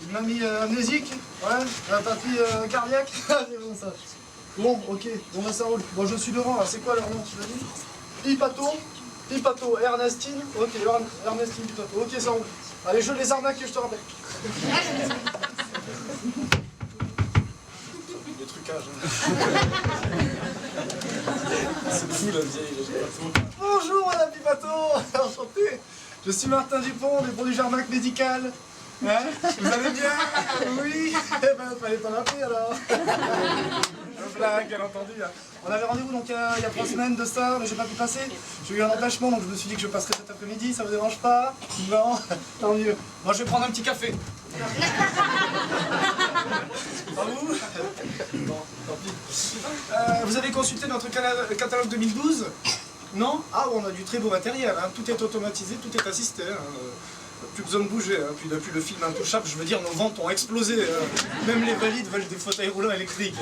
Une mamie amnésique. Ouais. Un papy cardiaque. C'est bon ça. Bon, ok. Bon, là ça roule. Bon, je suis devant là. C'est quoi leur nom, tu l'as dit? Pipato, Ernestine. Ok, Ernestine Pipato. Ok, ça roule. Allez, je les arnaque et je te rappelle. Des trucages. C'est fou la vieille. Bonjour Madame Pipato. Enchanté. Je suis Martin Dupont des produits Jarnac Médical. Hein? Vous allez bien? Oui. Eh ben, fallait pas l'appeler alors. Blague, bien entendu. On avait rendez-vous donc il y a 3 semaines de ça, mais j'ai pas pu passer. J'ai eu un empêchement, donc je me suis dit que je passerai cet après-midi. Ça vous dérange pas? Non, tant mieux. Moi, je vais prendre un petit café. Pas vous? Bon, tant pis. Vous avez consulté notre catalogue 2012? Non? Ah, bon, on a du très beau matériel. Hein. Tout est automatisé, tout est assisté. Hein. Plus besoin de bouger, hein. Puis depuis le film Intouchable, je veux dire, nos ventes ont explosé. Même les valides veulent des fauteuils roulants électriques.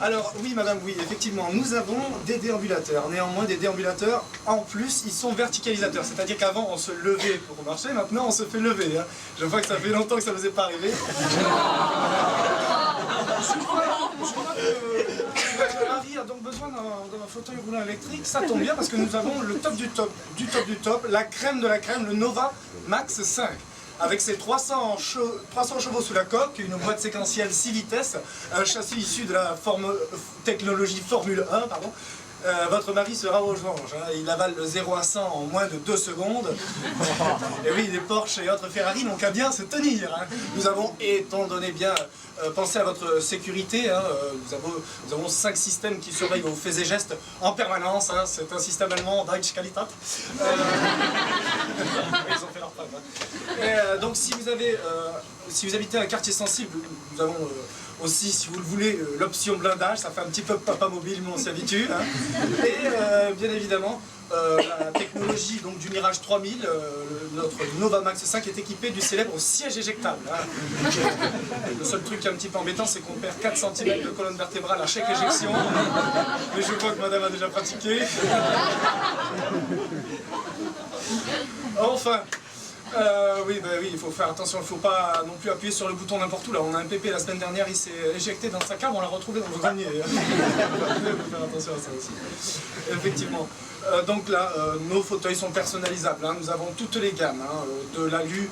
Alors, oui madame, oui, effectivement, nous avons des déambulateurs. Néanmoins, des déambulateurs, en plus, ils sont verticalisateurs. C'est-à-dire qu'avant, on se levait pour marcher, maintenant, on se fait lever. Hein. Je vois que ça fait longtemps que ça ne vous est pas arrivé. Je crois que Harry a donc besoin d'un fauteuil roulant électrique. Ça tombe bien parce que nous avons le top du top, du top, la crème de la crème, le Nova Max 5. Avec ses 300 chevaux sous la coque, une boîte séquentielle 6 vitesses, un châssis issu de la technologie Formule 1, pardon. Votre mari sera aux anges, hein. Il avale le 0 à 100 en moins de 2 secondes. Et oui, les Porsche et autres Ferrari n'ont qu'à bien se tenir. Hein. Nous avons, étant donné bien, pensé à votre sécurité. Hein. Nous avons 5 systèmes qui surveillent vos faits et gestes en permanence. Hein. C'est un système allemand, Deutsche Qualität. Ils ont fait leur preuve. Hein. Donc si vous habitez un quartier sensible, nous avons aussi, si vous le voulez, l'option blindage. Ça fait un petit peu papa mobile, mais on s'y habitue. Hein. Et bien évidemment, la technologie donc, du Mirage 3000, notre Nova Max 5 est équipé du célèbre siège éjectable. Hein. Le seul truc qui est un petit peu embêtant, c'est qu'on perd 4 cm de colonne vertébrale à chaque éjection. Mais je vois que madame a déjà pratiqué. Enfin. Oui, il faut faire attention, il ne faut pas non plus appuyer sur le bouton n'importe où. Là, on a un pépé la semaine dernière, il s'est éjecté dans sa cave, on l'a retrouvé dans le grenier. Il faut faire attention à ça aussi. Effectivement. Donc là, nos fauteuils sont personnalisables. Hein. Nous avons toutes les gammes, hein, de l'alu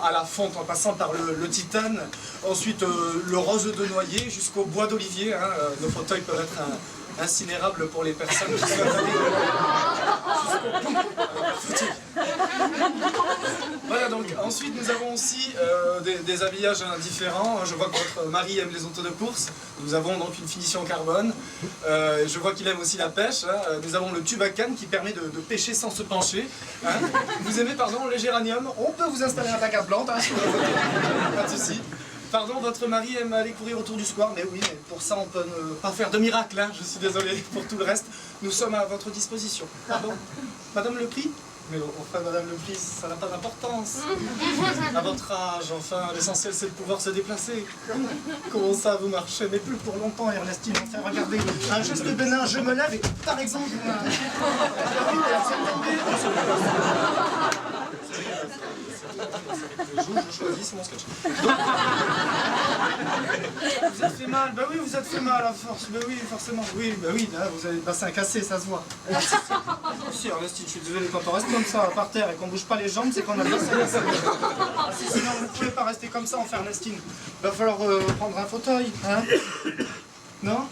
à la fonte en passant par le titane, ensuite le rose de noyer jusqu'au bois d'olivier. Hein. Nos fauteuils peuvent être incinérables pour les personnes qui souhaitent aller jusqu'au bout. Voilà, donc ensuite nous avons aussi des habillages différents. Je vois que votre mari aime les autos de course. Nous avons donc une finition carbone. Je vois qu'il aime aussi la pêche. Hein. Nous avons le tube à canne qui permet de pêcher sans se pencher. Hein. Vous aimez, pardon, les géraniums? On peut vous installer un bac à plantes, hein, pas de souci. Pardon, votre mari aime aller courir autour du square, mais oui, mais pour ça on peut ne pas faire de miracle, hein. Je suis désolé pour tout le reste. Nous sommes à votre disposition. Pardon, madame le prix? Mais enfin, madame le prix, ça n'a pas d'importance. À votre âge, enfin, l'essentiel c'est de pouvoir se déplacer. Comment ça, vous marchez? Mais plus pour longtemps, Ernestine, enfin, regardez, un geste bénin, je me lève et par exemple... Je choisis, c'est mon sketch. Donc, vous êtes fait mal, bah oui, vous êtes fait mal à force, bah oui, forcément, oui, bah oui, là, vous avez le bassin cassé, ça se voit. Si, Ernestine, je suis désolé, quand on reste comme ça par terre et qu'on bouge pas les jambes, c'est qu'on a le bassin cassé. Sinon, vous ne pouvez pas rester comme ça, enfin, Ernestine. Il va falloir prendre un fauteuil, hein? Non?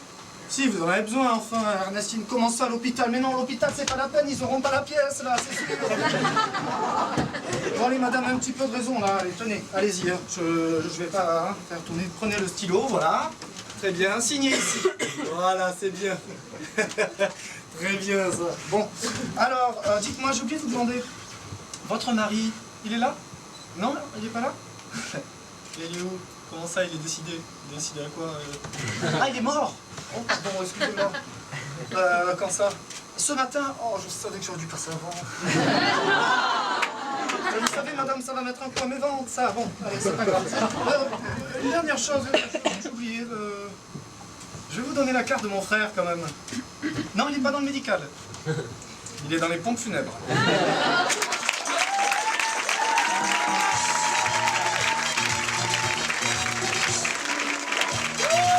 Si, vous en avez besoin, enfin, Ernestine, comment ça, l'hôpital? Mais non, l'hôpital, c'est pas la peine, ils auront pas la pièce, là, c'est sûr. Bon, allez, madame, un petit peu de raison, là, allez, tenez, allez-y, hein. Je vais pas hein, faire tourner, prenez le stylo, voilà. Très bien, signez ici. Voilà, c'est bien. Très bien, ça. Bon, alors, dites-moi, j'ai oublié de vous demander, votre mari, il est là? Non, il est pas là? Il est où? Comment ça, il est décidé? Il est décidé à quoi? Ah, il est mort! Oh, pardon, excusez-moi. Quand ça? Ce matin? Oh, je savais que j'aurais dû passer avant. Vous savez, madame, ça va mettre un coup à mes ventes, ça. Bon, allez, c'est pas grave. Une dernière chose, j'ai oublié. Je vais vous donner la carte de mon frère, quand même. Non, il n'est pas dans le médical. Il est dans les pompes funèbres.